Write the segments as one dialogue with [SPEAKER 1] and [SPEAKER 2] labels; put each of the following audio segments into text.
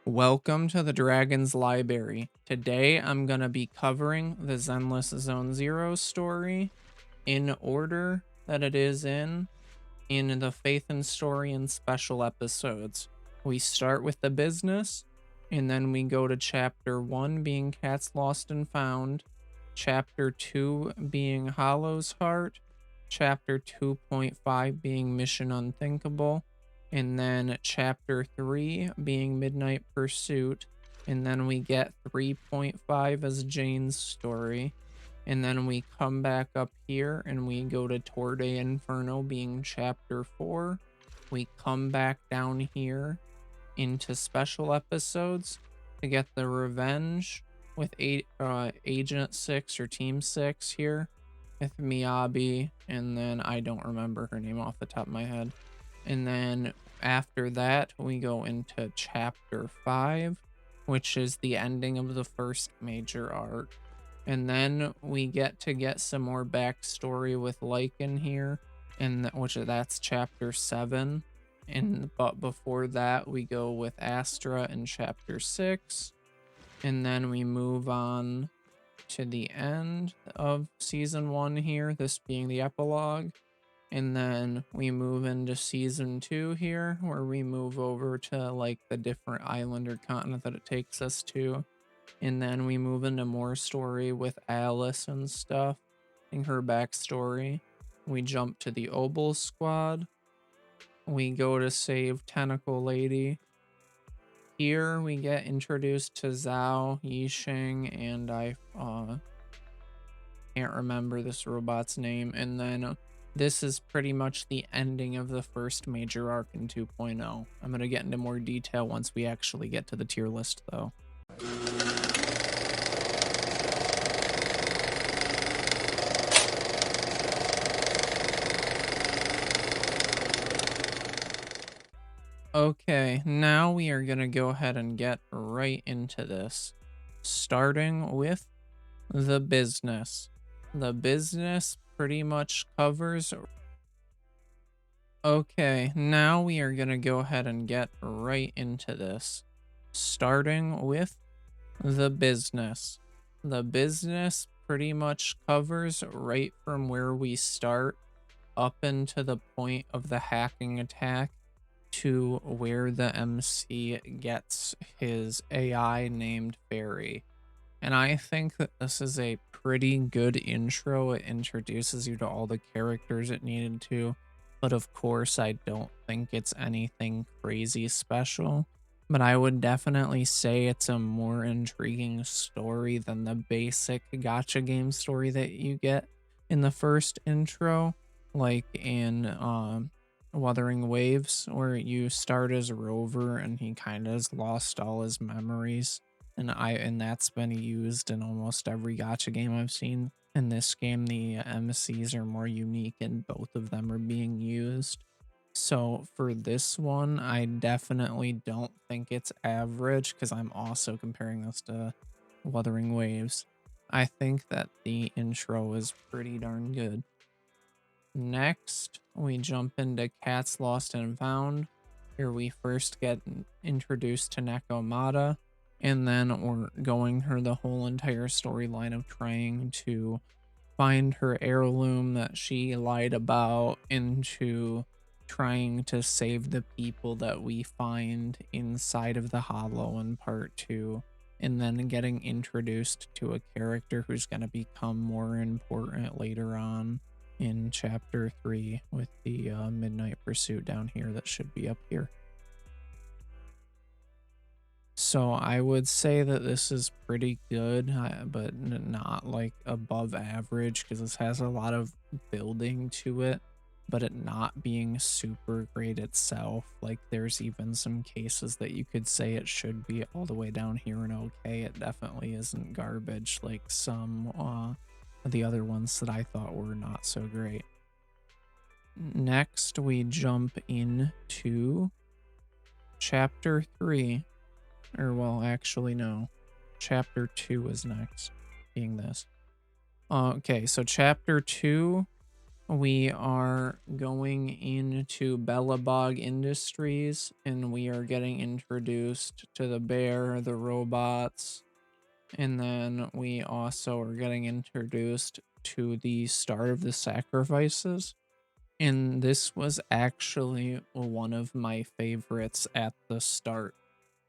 [SPEAKER 1] Welcome to the Dragon's Library. Today I'm going to be covering the Zenless Zone Zero story in order that it is in the Faith and Story and special episodes. We start with the business, and then we go to chapter 1 being Cats Lost and Found, chapter 2 being Hollow's Heart, chapter 2.5 being Mission Unthinkable, and then chapter 3 being Midnight Pursuit, and then we get 3.5 as Jane's story, and then we come back up here and we go to Tour de Inferno being chapter 4. We come back down here into special episodes to get the revenge with Agent 6 or Team 6 here with Miyabi, and then I don't remember her name off the top of my head. And then after that, we go into chapter 5, which is the ending of the first major arc. And then we get some more backstory with Lycan here, and that's chapter 7. But before that, we go with Astra in chapter 6. And then we move on to the end of season 1 here, this being the epilogue. And then we move into season 2 here, where we move over to like the different island or continent that it takes us to. And then we move into more story with Alice and stuff, and her backstory. We jump to the Obel Squad. We go to save Tentacle Lady. Here we get introduced to Zhao, Yixing, and I can't remember this robot's name. And then this is pretty much the ending of the first major arc in 2.0. I'm going to get into more detail once we actually get to the tier list, though. Okay, now we are going to go ahead and get right into this, starting with the business. The business pretty much covers... Okay, now we are going to go ahead and get right into this, starting with the business. The business pretty much covers right from where we start up into the point of the hacking attack to where the MC gets his AI named Fairy. And I think that this is a pretty good intro. It introduces you to all the characters it needed to. But of course, I don't think it's anything crazy special. But I would definitely say it's a more intriguing story than the basic gacha game story that you get in the first intro. Like in Wuthering Waves, where you start as Rover and he kind of has lost all his memories. And that's been used in almost every gacha game I've seen. In this game, the MCs are more unique and both of them are being used. So for this one, I definitely don't think it's average because I'm also comparing this to Wuthering Waves. I think that the intro is pretty darn good. Next, we jump into Cats Lost and Found. Here we first get introduced to Nekomata, and then we're going through the whole entire storyline of trying to find her heirloom that she lied about, into trying to save the people that we find inside of the Hollow in part 2, and then getting introduced to a character who's going to become more important later on in chapter 3 with the Midnight Pursuit down here that should be up here. So I would say that this is pretty good, but not like above average, because this has a lot of building to it, but it not being super great itself. Like there's even some cases that you could say it should be all the way down here and okay. It definitely isn't garbage like some the other ones that I thought were not so great. Next, we jump into chapter 3. Or, well, actually, no. Chapter 2 is next, being this. Okay, so chapter 2 we are going into Bellabog Industries and we are getting introduced to the bear, the robots, and then we also are getting introduced to the start of the sacrifices. And this was actually one of my favorites at the start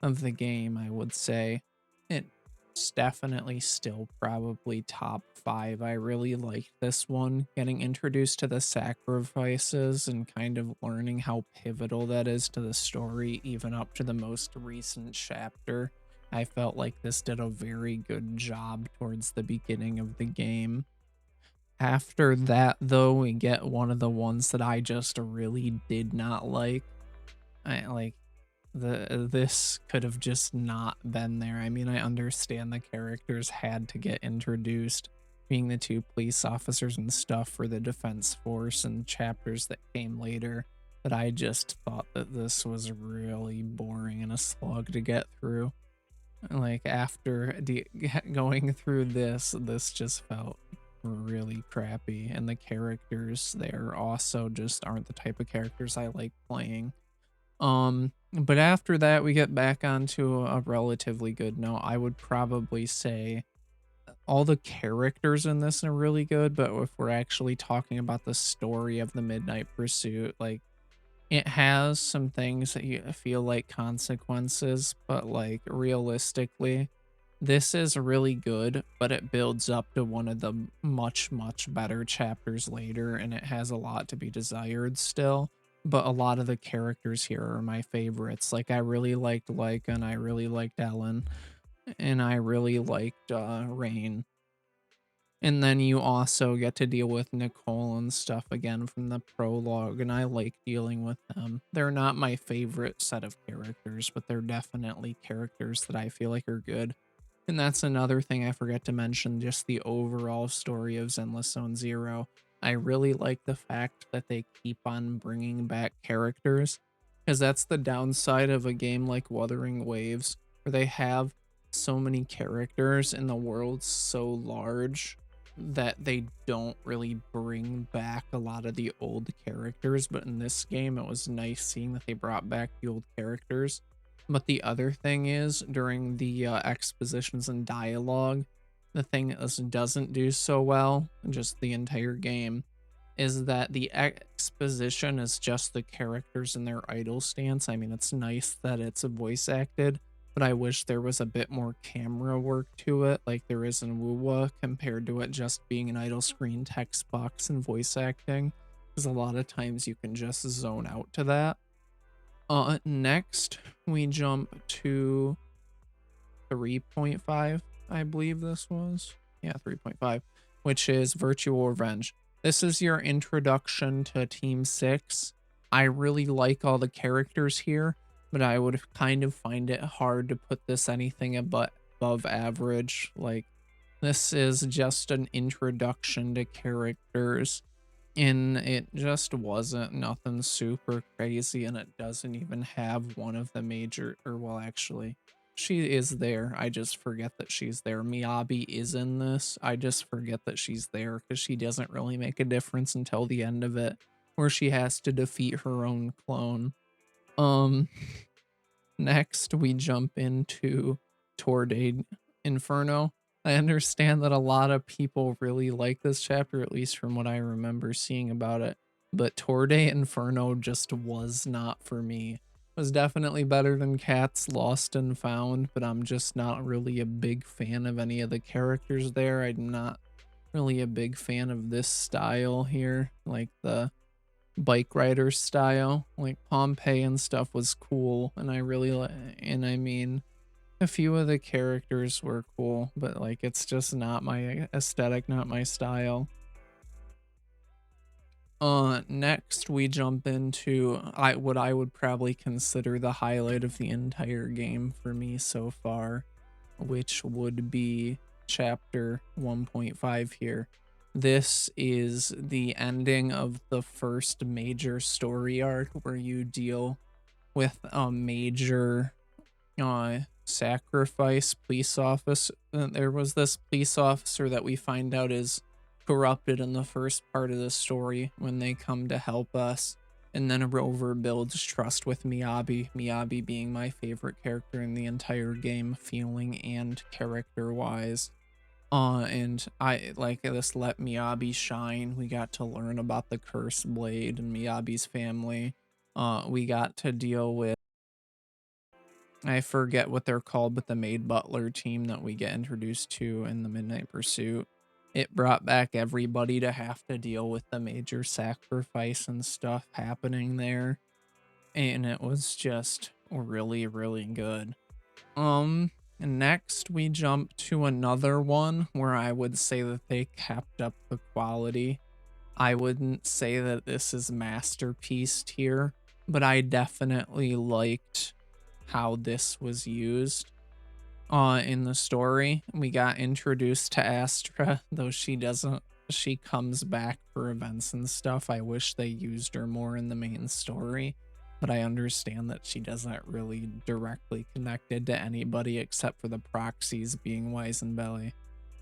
[SPEAKER 1] of the game, I would say. It's definitely still probably top 5. I really liked this one, getting introduced to the sacrifices and kind of learning how pivotal that is to the story, even up to the most recent chapter. I felt like this did a very good job towards the beginning of the game. After that, though, we get one of the ones that I just really did not like. I like this could have just not been there. I mean, I understand the characters had to get introduced, being the two police officers and stuff for the defense force and chapters that came later, but I just thought that this was really boring and a slog to get through. Like after going through this just felt really crappy, and the characters there also just aren't the type of characters I like playing. But after that, we get back onto a relatively good note. I would probably say all the characters in this are really good, but if we're actually talking about the story of the Midnight Pursuit, like it has some things that you feel like consequences, but like realistically, this is really good, but it builds up to one of the much better chapters later, and it has a lot to be desired still. But a lot of the characters here are my favorites. Like I really liked Lyca, and I really liked Ellen, and I really liked Rain. And then you also get to deal with Nicole and stuff again from the prologue, and I like dealing with them. They're not my favorite set of characters, but they're definitely characters that I feel like are good. And that's another thing I forget to mention, just the overall story of Zenless Zone Zero. I really like the fact that they keep on bringing back characters, because that's the downside of a game like Wuthering Waves, where they have so many characters and the world's so large that they don't really bring back a lot of the old characters. But in this game, it was nice seeing that they brought back the old characters. But the other thing is, during the expositions and dialogue, the thing that this doesn't do so well, just the entire game, is that the exposition is just the characters in their idle stance. I mean, it's nice that it's voice acted, but I wish there was a bit more camera work to it, like there is in Wuwa, compared to it just being an idle screen text box and voice acting, because a lot of times you can just zone out to that. Next, we jump to 3.5, I believe this was. Yeah, 3.5, which is Virtual Revenge. This is your introduction to Team 6. I really like all the characters here, but I would kind of find it hard to put this anything above average. Like, this is just an introduction to characters, and it just wasn't nothing super crazy, and it doesn't even have one of the major, or well, actually, she is there. I just forget that she's there. Miyabi is in this. I just forget that she's there because she doesn't really make a difference until the end of it, where she has to defeat her own clone. Um, Next, we jump into Torde Inferno. I understand that a lot of people really like this chapter, at least from what I remember seeing about it. But Torde Inferno just was not for me. It was definitely better than Cats Lost and Found, but I'm just not really a big fan of any of the characters there. I'm not really a big fan of this style here, like the bike rider style. Like Pompeii and stuff was cool, and I really and I mean, a few of the characters were cool, but like it's just not my aesthetic, not my style. Next we jump into what I would probably consider the highlight of the entire game for me so far, which would be chapter 1.5 here. This is the ending of the first major story arc, where you deal with a major sacrifice police officer. There was this police officer that we find out is corrupted in the first part of the story when they come to help us. And then Rover builds trust with Miyabi, Miyabi being my favorite character in the entire game, feeling and character-wise. And I like this let Miyabi shine. We got to learn about the Cursed Blade and Miyabi's family. We got to deal with, I forget what they're called, but the maid butler team that we get introduced to in the Midnight Pursuit. It brought back everybody to have to deal with the major sacrifice and stuff happening there. And it was just really, really good. Next we jump to another one where I would say that they kept up the quality. I wouldn't say that this is masterpiece tier, but I definitely liked how this was used in the story. We got introduced to Astra, though she comes back for events and stuff. I wish they used her more in the main story, but I understand that she doesn't really directly connected to anybody except for the proxies being Wise and Belly.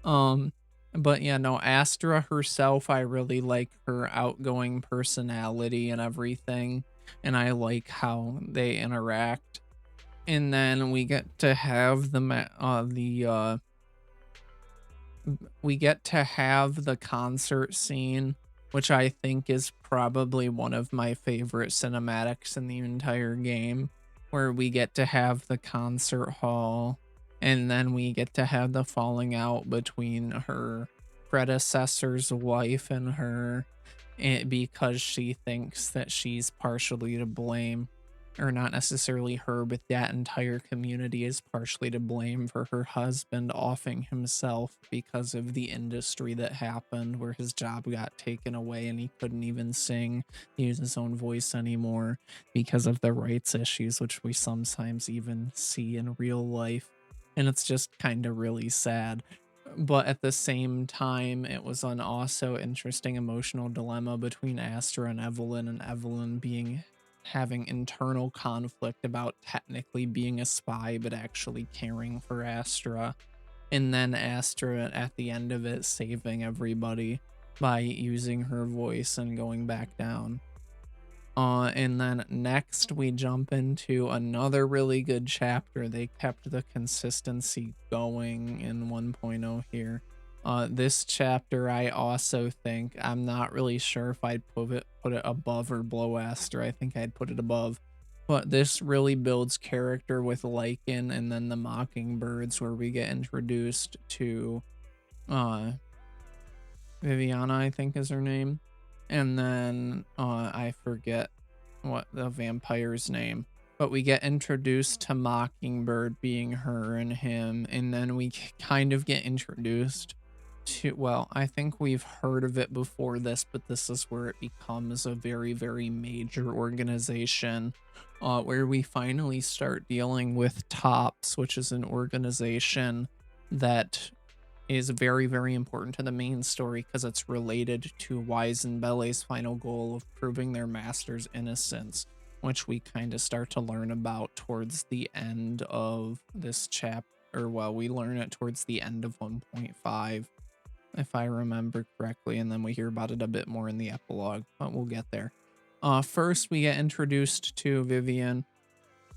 [SPEAKER 1] But yeah, no, Astra herself, I really like her outgoing personality and everything, and I like how they interact. And then we get to have we get to have the concert scene, which I think is probably one of my favorite cinematics in the entire game, where we get to have the concert hall, and then we get to have the falling out between her predecessor's wife and her, because she thinks that she's partially to blame, or not necessarily her, but that entire community is partially to blame for her husband offing himself because of the industry that happened where his job got taken away and he couldn't even use his own voice anymore because of the rights issues, which we sometimes even see in real life. And it's just kind of really sad. But at the same time, it was an also interesting emotional dilemma between Astra and Evelyn having internal conflict about technically being a spy but actually caring for Astra, and then Astra at the end of it saving everybody by using her voice and going back down. And then next we jump into another really good chapter. They kept the consistency going in 1.0 here. This chapter, I also think, I'm not really sure if I'd put it above or below Astra. I think I'd put it above. But this really builds character with Lycan, and then the Mockingbirds, where we get introduced to Viviana, I think is her name. And then I forget what the vampire's name. But we get introduced to Mockingbird being her and him. And then we kind of get introduced to, well, I think we've heard of it before this, but this is where it becomes a very, very major organization, where we finally start dealing with TOPS, which is an organization that is very, very important to the main story because it's related to Wise and Belle's final goal of proving their master's innocence, which we kind of start to learn about towards the end of this chapter. Well, we learn it towards the end of 1.5, if I remember correctly, and then we hear about it a bit more in the epilogue, but we'll get there. First, we get introduced to Vivian,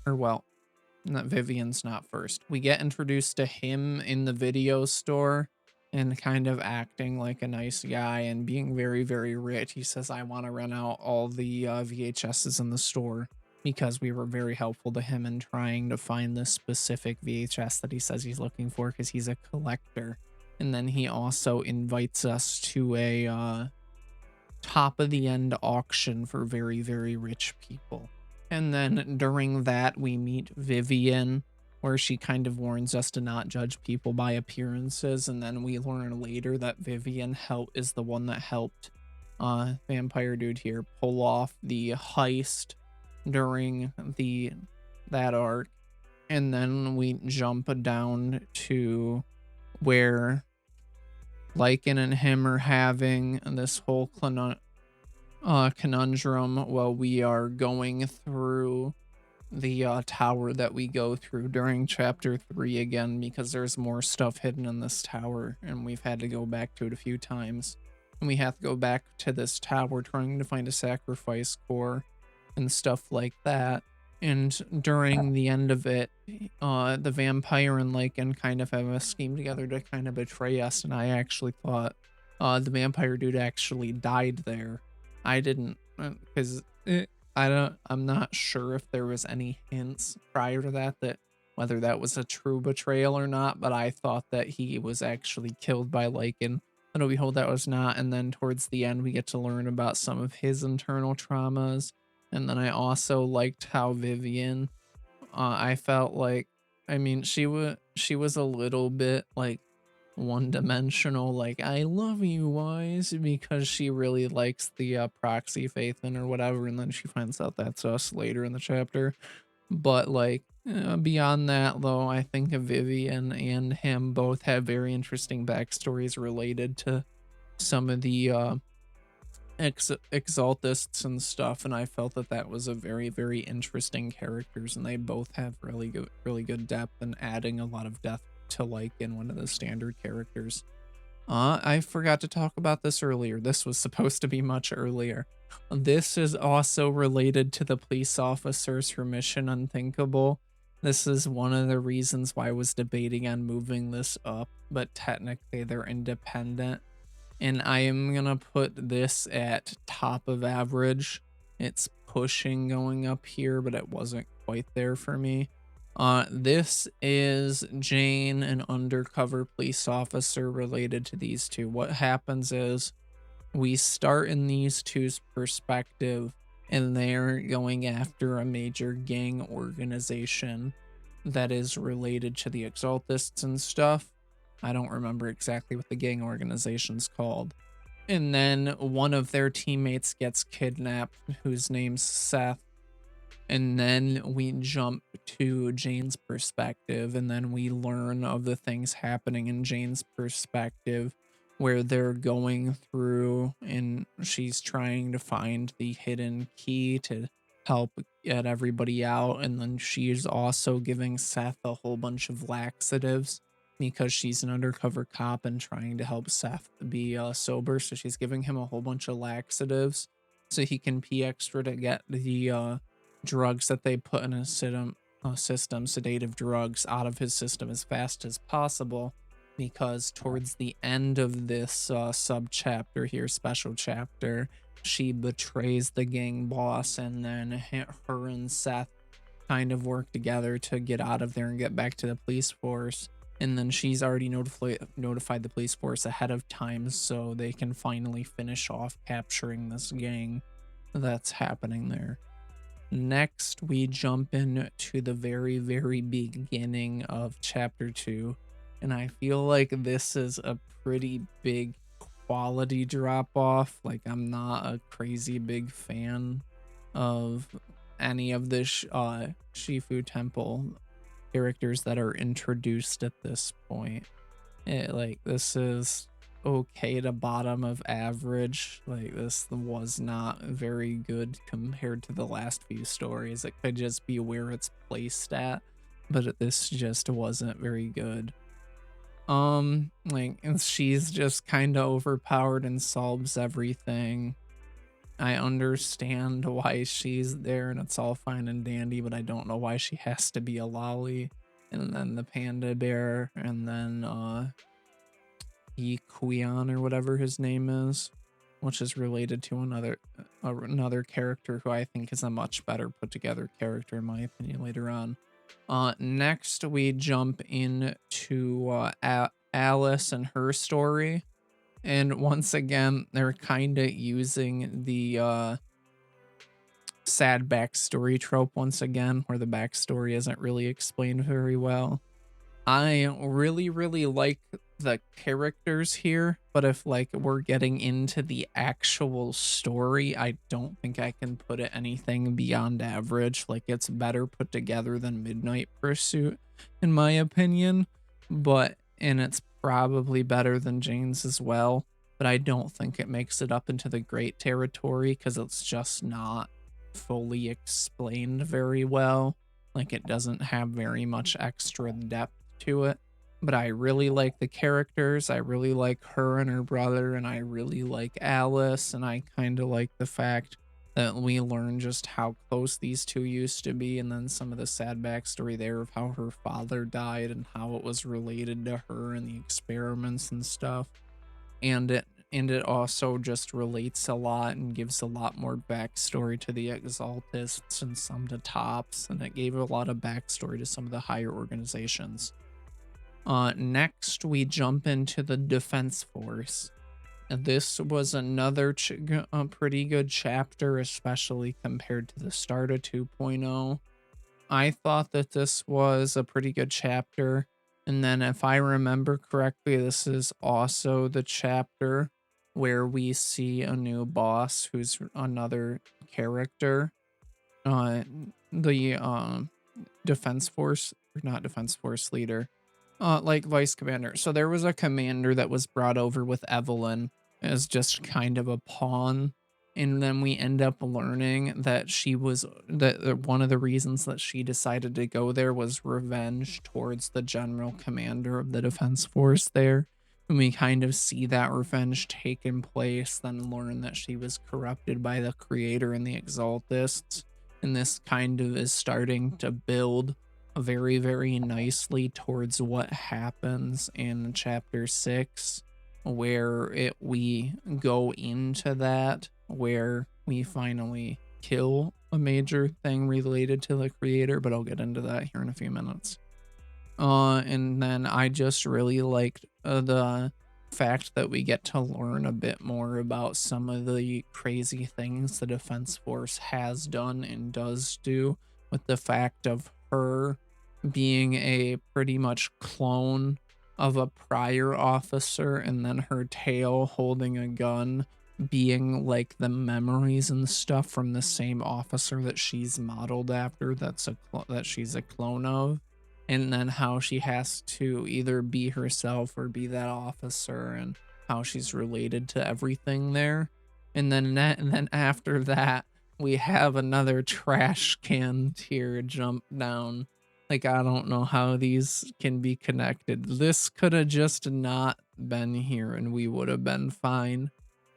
[SPEAKER 1] or well, Vivian's not first. We get introduced to him in the video store and kind of acting like a nice guy and being very, very rich. He says, I want to rent out all the VHSs in the store because we were very helpful to him in trying to find this specific VHS that he says he's looking for because he's a collector. And then he also invites us to a top of the end auction for very, very rich people. And then during that, we meet Vivian, where she kind of warns us to not judge people by appearances. And then we learn later that Vivian is the one that helped Vampire Dude here pull off the heist during that arc. And then we jump down to where Lycan and him are having this whole conundrum while we are going through the tower that we go through during chapter 3 again, because there's more stuff hidden in this tower and we've had to go back to it a few times. and we have to go back to this tower trying to find a sacrifice core and stuff like that. And during the end of it, the vampire and Lycan kind of have a scheme together to kind of betray us, and I actually thought the vampire dude actually died there. I didn't, because I'm not sure if there was any hints prior to that whether that was a true betrayal or not, but I thought that he was actually killed by Lycan. And lo and behold, that was not. And then towards the end, we get to learn about some of his internal traumas. And then I also liked how Vivian, I felt like, I mean, she was a little bit like one-dimensional, like I love you wise, because she really likes the proxy Phaethon or whatever, and then she finds out that's us later in the chapter. But like beyond that, though, I think Vivian and him both have very interesting backstories related to some of the exaltists and stuff, and I felt that that was a very, very interesting characters, and they both have really good depth and adding a lot of depth to like in one of the standard characters. I forgot to talk about this earlier. This was supposed to be much earlier. This is also related to the police officers for Mission Unthinkable. This is one of the reasons why I was debating on moving this up, but technically they're independent. And I am gonna put this at top of average. It's pushing going up here, but it wasn't quite there for me. This is Jane, an undercover police officer related to these two. What happens is we start in these two's perspective, and they're going after a major gang organization that is related to the Exaltists and stuff. I don't remember exactly what the gang organization's called. And then one of their teammates gets kidnapped, whose name's Seth. And then we jump to Jane's perspective, and then we learn of the things happening in Jane's perspective, where they're going through and she's trying to find the hidden key to help get everybody out. And then she's also giving Seth a whole bunch of laxatives because she's an undercover cop and trying to help Seth be sober. So she's giving him a whole bunch of laxatives so he can pee extra to get the drugs that they put in his system, sedative drugs, out of his system as fast as possible, because towards the end of this sub chapter here, special chapter, she betrays the gang boss, and then her and Seth kind of work together to get out of there and get back to the police force. And then she's already notified the police force ahead of time so they can finally finish off capturing this gang that's happening there. Next, we jump into the very, very beginning of chapter 2, and I feel like this is a pretty big quality drop off. Like, I'm not a crazy big fan of any of the Shifu Temple characters that are introduced at this point. This is okay to bottom of average. Like, this was not very good compared to the last few stories. It could just be where it's placed at, but this just wasn't very good. And she's just kind of overpowered and solves everything. I understand why she's there and it's all fine and dandy, but I don't know why she has to be a lolly. And then the panda bear, and then Yiquian or whatever his name is, which is related to another character who I think is a much better put together character in my opinion later on. Next we jump into Alice and her story, and once again they're kind of using the sad backstory trope once again, where the backstory isn't really explained very well. I really like the characters here, but if like we're getting into the actual story, I don't think I can put it anything beyond average. Like, it's better put together than Midnight Pursuit in my opinion, and it's probably better than Jane's as well, but I don't think it makes it up into the great territory because it's just not fully explained very well. Like, it doesn't have very much extra depth to it. but I really like the characters. I really like her and her brother, and I really like Alice, and I kind of like the fact that we learn just how close these two used to be, and then some of the sad backstory there of how her father died and how it was related to her and the experiments and stuff. And it also just relates a lot and gives a lot more backstory to the Exaltists and some to Tops, and it gave a lot of backstory to some of the higher organizations. Next, we jump into the Defense Force. This was another a pretty good chapter, especially compared to the start of 2.0. I thought that this was a pretty good chapter. And then, if I remember correctly, this is also the chapter where we see a new boss who's another character. Uh, the Defense Force, or not Defense Force leader, like vice commander. So there was a commander that was brought over with Evelyn as just kind of a pawn. And then we end up learning that she was that one of the reasons that she decided to go there was revenge towards the general commander of the defense force there. And we kind of see that revenge taking place, then learn that she was corrupted by the creator and the exaltists. And this kind of is starting to build very, very nicely towards what happens in chapter 6, where we go into that, where we finally kill a major thing related to the creator, but I'll get into that here in a few minutes. And then I just really liked the fact that we get to learn a bit more about some of the crazy things the Defense Force has done and does do, with the fact of her being a pretty much clone of a prior officer, and then her tail holding a gun being like the memories and stuff from the same officer that she's modeled after, that she's a clone of. And then how she has to either be herself or be that officer, and how she's related to everything there. And then after that, we have another trash can tier jump down. Like, I don't know how these can be connected. This could have just not been here and we would have been fine.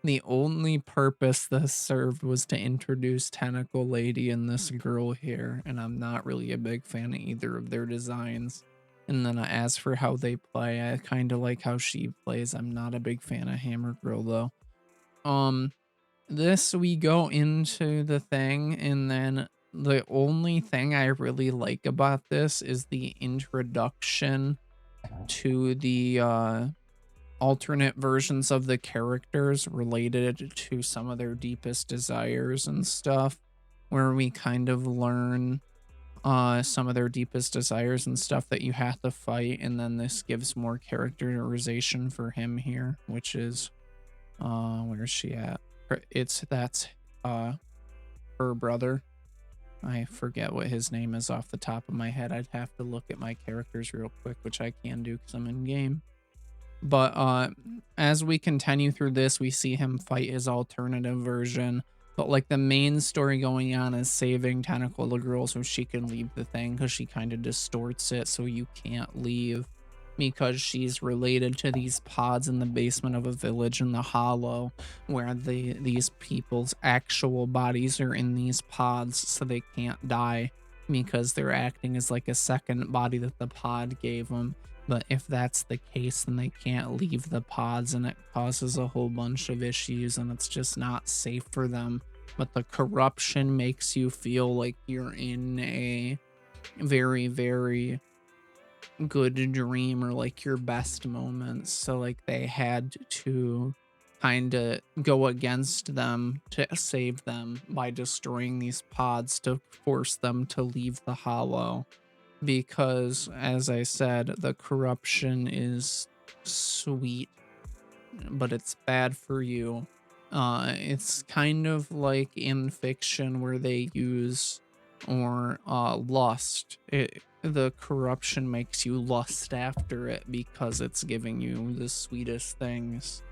[SPEAKER 1] The only purpose this served was to introduce Tentacle Lady and this girl here, and I'm not really a big fan of either of their designs. And then as for how they play, I kind of like how she plays. I'm not a big fan of Hammer Girl though. This we go into the thing, and then the only thing I really like about this is the introduction to the alternate versions of the characters related to some of their deepest desires and stuff, where we kind of learn some of their deepest desires and stuff that you have to fight. And then this gives more characterization for him here, which is where's she at? That's uh her brother. I forget what his name is off the top of my head. I'd have to look at my characters real quick, which I can do because I'm in game. But as we continue through this, we see him fight his alternative version. But like the main story going on is saving Tentacle the girl so she can leave the thing, because she kind of distorts it so you can't leave, because she's related to these pods in the basement of a village in the Hollow, where these people's actual bodies are in these pods, so they can't die because they're acting as like a second body that the pod gave them. But if that's the case, then they can't leave the pods, and it causes a whole bunch of issues, and it's just not safe for them. But the corruption makes you feel like you're in a very, very good dream, or like your best moments. So like they had to kind of go against them to save them by destroying these pods to force them to leave the Hollow, because as I said, the corruption is sweet, but it's bad for you. It's kind of like in fiction where they use or lust. The corruption makes you lust after it because it's giving you the sweetest things.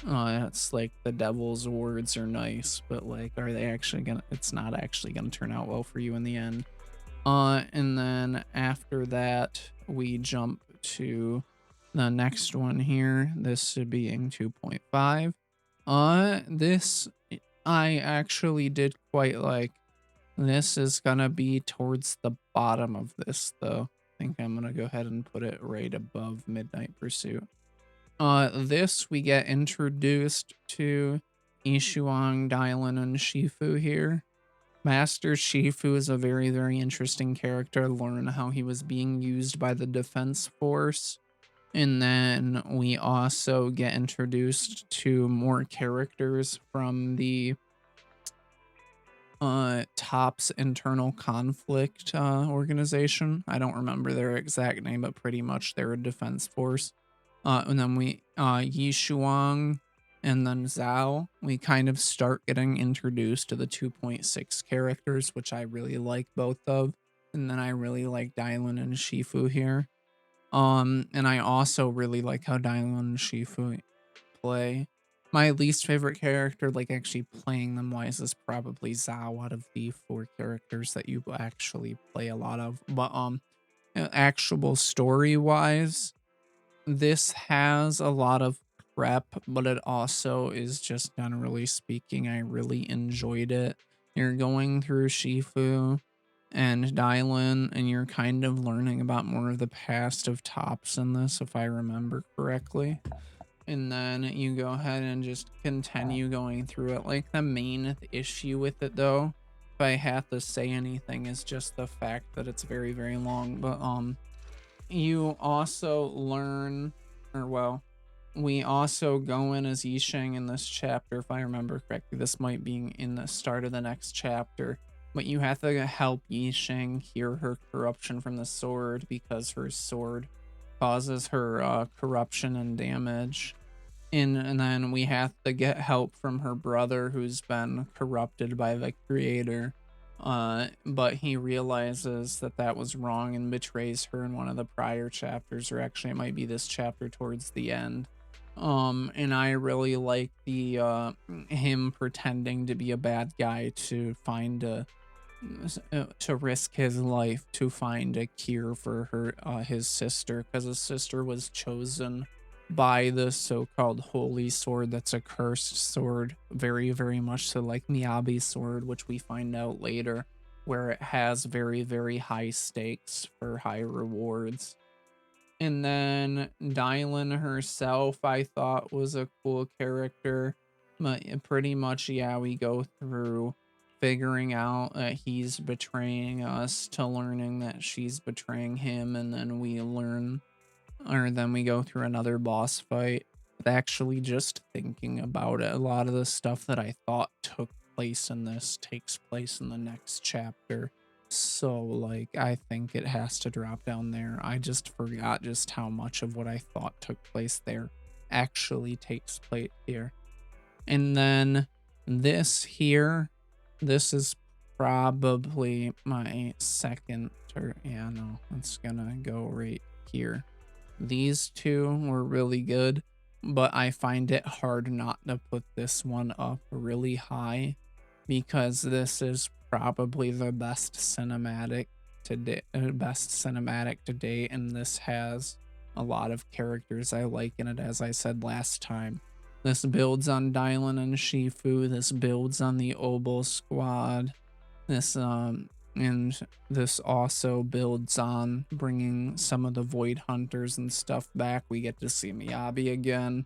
[SPEAKER 1] It's like the devil's words are nice, but like, are they actually gonna? It's not actually gonna turn out well for you in the end. And then after that, we jump to The next one here, this being 2.5. This I actually did quite like. This is gonna be towards the bottom of this though. I think I'm gonna go ahead and put it right above Midnight Pursuit. This we get introduced to Ishuang, Dylan, and Shifu here. Master Shifu is a very, very interesting character. Learn how he was being used by the Defense Force. And then we also get introduced to more characters from the Top's internal conflict organization. I don't remember their exact name, but pretty much they're a defense force. And then we Yi Shuang and then Zhao, we kind of start getting introduced to the 2.6 characters, which I really like both of. And then I really like Dylan and Shifu here. And I also really like how Dylan and Shifu play. My least favorite character, like actually playing them wise, is probably Zhao out of the 4 characters that you actually play a lot of. But actual story wise, this has a lot of prep, but it also is just generally speaking, I really enjoyed it. You're going through Shifu and Dylan, and you're kind of learning about more of the past of Tops in this, if I remember correctly. And then you go ahead and just continue going through it. Like the main issue with it though, if I have to say anything, is just the fact that it's very, very long. But you also learn, or well, we also go in as Yisheng in this chapter, if I remember correctly. This might be in the start of the next chapter. But you have to help Yisheng hear her corruption from the sword because her sword causes her corruption and damage. And then we have to get help from her brother who's been corrupted by the creator. But he realizes that that was wrong and betrays her in one of the prior chapters, or actually it might be this chapter towards the end. And I really like the him pretending to be a bad guy to find a to risk his life to find a cure for his sister, because his sister was chosen by the so-called holy sword that's a cursed sword, very, very much so like Miyabi's sword, which we find out later, where it has very, very high stakes for high rewards. And then Dylan herself, I thought was a cool character. But pretty much, yeah, we go through figuring out that he's betraying us to learning that she's betraying him, and then we learn, or then we go through another boss fight. But actually, just thinking about it, a lot of the stuff that I thought took place in this takes place in the next chapter. So, like, I think it has to drop down there. I just forgot just how much of what I thought took place there actually takes place here. And then this here, this is probably my second, or yeah, no, it's gonna go right here. These two were really good, but I find it hard not to put this one up really high because this is probably the best cinematic to date, and this has a lot of characters I like in it, as I said last time. This builds on Dylan and Shifu. This builds on the Obel squad. And this also builds on bringing some of the Void Hunters and stuff back. We get to see Miyabi again.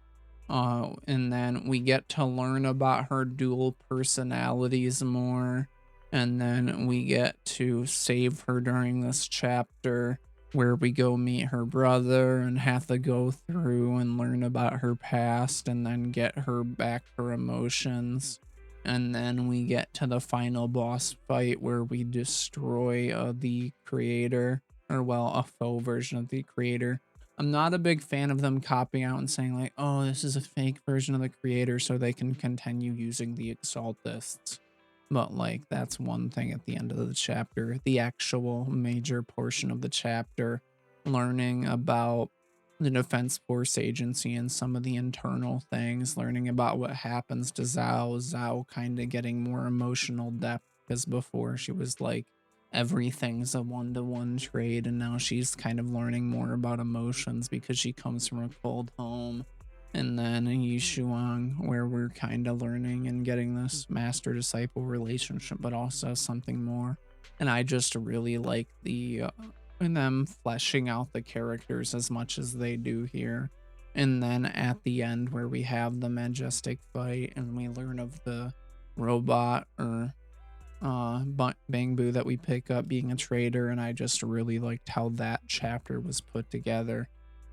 [SPEAKER 1] And then we get to learn about her dual personalities more. And then we get to save her during this chapter, where we go meet her brother and have to go through and learn about her past and then get her back her emotions. And then we get to the final boss fight where we destroy the creator, or well, a faux version of the creator. I'm not a big fan of them copying out and saying like, oh, this is a fake version of the creator so they can continue using the Exaltists. But like, that's one thing at the end of the chapter. The actual major portion of the chapter, learning about the Defense Force Agency and some of the internal things, learning about what happens to Zhao kind of getting more emotional depth, because before she was like everything's a one-to-one trade, and now she's kind of learning more about emotions because she comes from a cold home. And then in Yishuang, where we're kind of learning and getting this master disciple relationship, but also something more. And I just really like in them fleshing out the characters as much as they do here. And then at the end, where we have the majestic fight and we learn of the robot or Bangbu that we pick up being a trader, and I just really liked how that chapter was put together.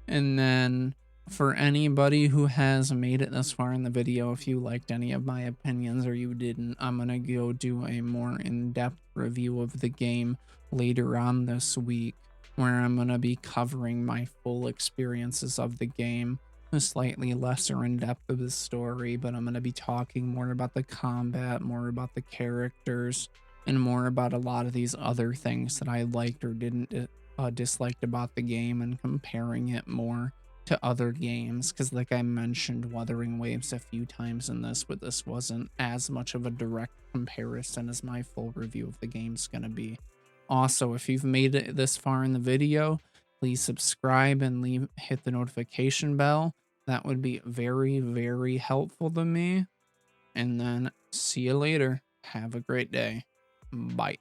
[SPEAKER 1] And then for anybody who has made it this far in the video, if you liked any of my opinions or you didn't, I'm gonna go do a more in-depth review of the game later on this week, where I'm gonna be covering my full experiences of the game, a slightly lesser in depth of the story, but I'm going to be talking more about the combat, more about the characters, and more about a lot of these other things that I liked or didn't disliked about the game, and comparing it more to other games. Because like I mentioned Wuthering Waves a few times in this, but this wasn't as much of a direct comparison as my full review of the game's going to be. Also, if you've made it this far in the video, please subscribe and hit the notification bell. That would be very, very helpful to me. And then see you later. Have a great day. Bye.